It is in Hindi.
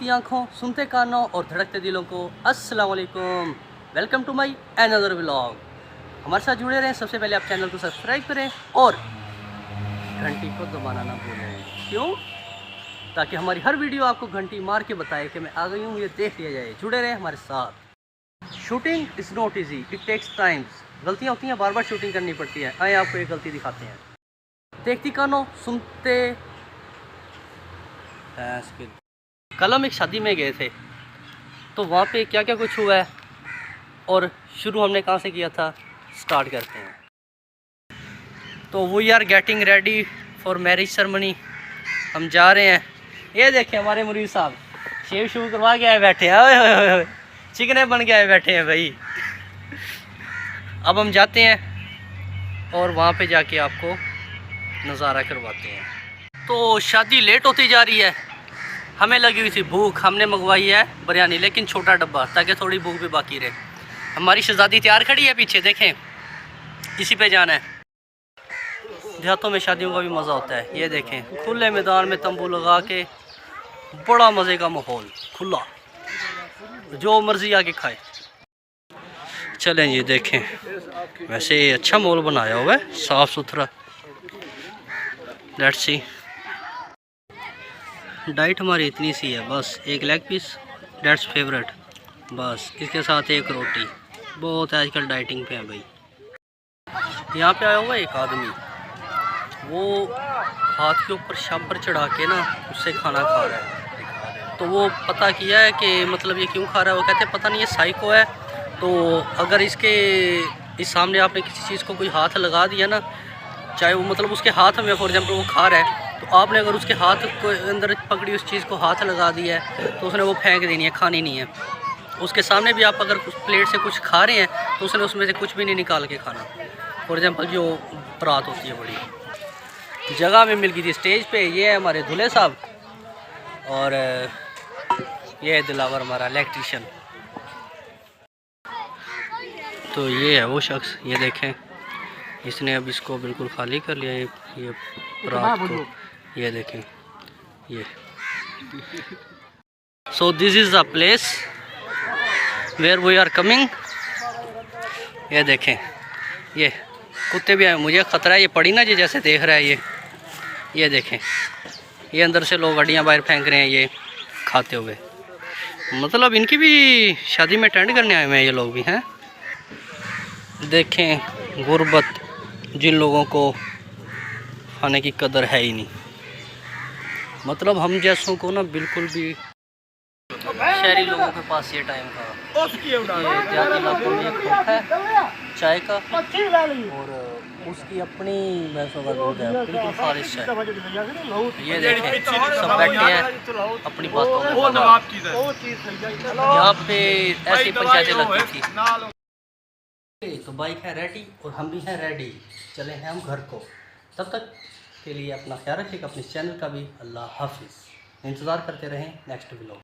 देखती आँखों, सुनते कानों और धड़कते दिलों को अस्सलाम वालेकुम। Welcome to my another vlog. हमारे साथ जुड़े रहें। सबसे पहले आप चैनल को सब्सक्राइब करें और घंटी को दबाना ना भूलें। क्यों? ताकि हमारी हर वीडियो आपको घंटी मार के बताए कि मैं आ गई हूँ, ये देख लिया जाए। जुड़े रहें हमारे साथ। Shooting is not easy, it takes times. गलतियाँ होती हैं, बार बार शूटिंग करनी पड़ती है। आए आपको एक गलती दिखाते हैं। देखती कानों, सुनते। कल हम एक शादी में गए थे, तो वहाँ पे क्या क्या कुछ हुआ है और शुरू हमने कहाँ से किया था, स्टार्ट करते हैं। तो we are getting ready for marriage ceremony. हम जा रहे हैं। ये देखें हमारे मुरीद साहब शेव शू करवा के आए बैठे हैं। ओए ओए ओए, चिकने बन के आए बैठे हैं भाई। अब हम जाते हैं और वहाँ पे जाके आपको नज़ारा करवाते हैं। तो शादी लेट होती जा रही है। हमें लगी हुई थी भूख, हमने मंगवाई है बिरयानी, लेकिन छोटा डब्बा, ताकि थोड़ी भूख भी बाकी रहे। हमारी शहजादी तैयार खड़ी है पीछे, देखें किसी पे जाना है। देहातों में शादियों का भी मज़ा होता है। ये देखें खुले मैदान में तंबू लगा के, बड़ा मज़े का माहौल, खुला, जो मर्ज़ी आके खाए। चलें ये देखें, वैसे अच्छा माहौल बनाया हुआ है, साफ़ सुथरा। Let's see. डाइट हमारी इतनी सी है, बस एक लेग पीस, डेट्स फेवरेट, बस इसके साथ एक रोटी। बहुत आजकल डाइटिंग पे है भाई। यहाँ पे आया हुआ एक आदमी, वो हाथ के ऊपर शापर चढ़ा के ना उससे खाना खा रहा है। तो वो पता किया है कि मतलब ये क्यों खा रहा है। वो कहते हैं पता नहीं ये साइको है। तो अगर इस सामने आपने किसी चीज़ को कोई हाथ लगा दिया ना, चाहे वो मतलब उसके हाथ में फॉर एग्जाम्पल वो खा रहा है, तो आपने अगर उसके हाथ को अंदर पकड़ी, उस चीज़ को हाथ लगा दिया है, तो उसने वो फेंक देनी है, खानी नहीं है। उसके सामने भी आप अगर प्लेट से कुछ खा रहे हैं तो उसने उसमें से कुछ भी नहीं निकाल के खाना। फॉर एग्जांपल जो बारात होती है, बड़ी जगह में मिल गई थी स्टेज पे। ये है हमारे दूल्हे साहब और ये है दिलावर हमारा इलेक्ट्रीशियन। तो ये है वो शख्स, ये देखें इसने अब इसको बिल्कुल खाली कर लिया। ये रात को ये देखें ये। So this is the place where we are coming. ये देखें ये कुत्ते भी आए, मुझे ख़तरा है ये पड़ी ना जी, जैसे देख रहा है ये देखें, ये अंदर से लोग हड्डियाँ बाहर फेंक रहे हैं ये खाते हुए। मतलब इनकी भी शादी में अटेंड करने आए हुए हैं ये लोग भी हैं। देखें गुर्बत, जिन लोगों को खाने की कदर है ही नहीं। मतलब हम जैसों को ना बिल्कुल भी, शहरी लोगों के पास ये टाइम का, ये देहाती इलाकों में एक खोखा है चाय का, और उसकी अपनी भैंसों का दूध है, बिल्कुल खालिश है। ये देखें सब बैठे हैं अपनी बातों में। यहाँ पे ऐसी पंचायतें लगती थी। तो बाइक है रेडी और हम भी हैं रेडी, चले हैं हम घर को। तब तक के लिए अपना ख्याल रखिएगा, अपने चैनल का भी। अल्लाह हाफिज़। इंतज़ार करते रहें नेक्स्ट व्लॉग।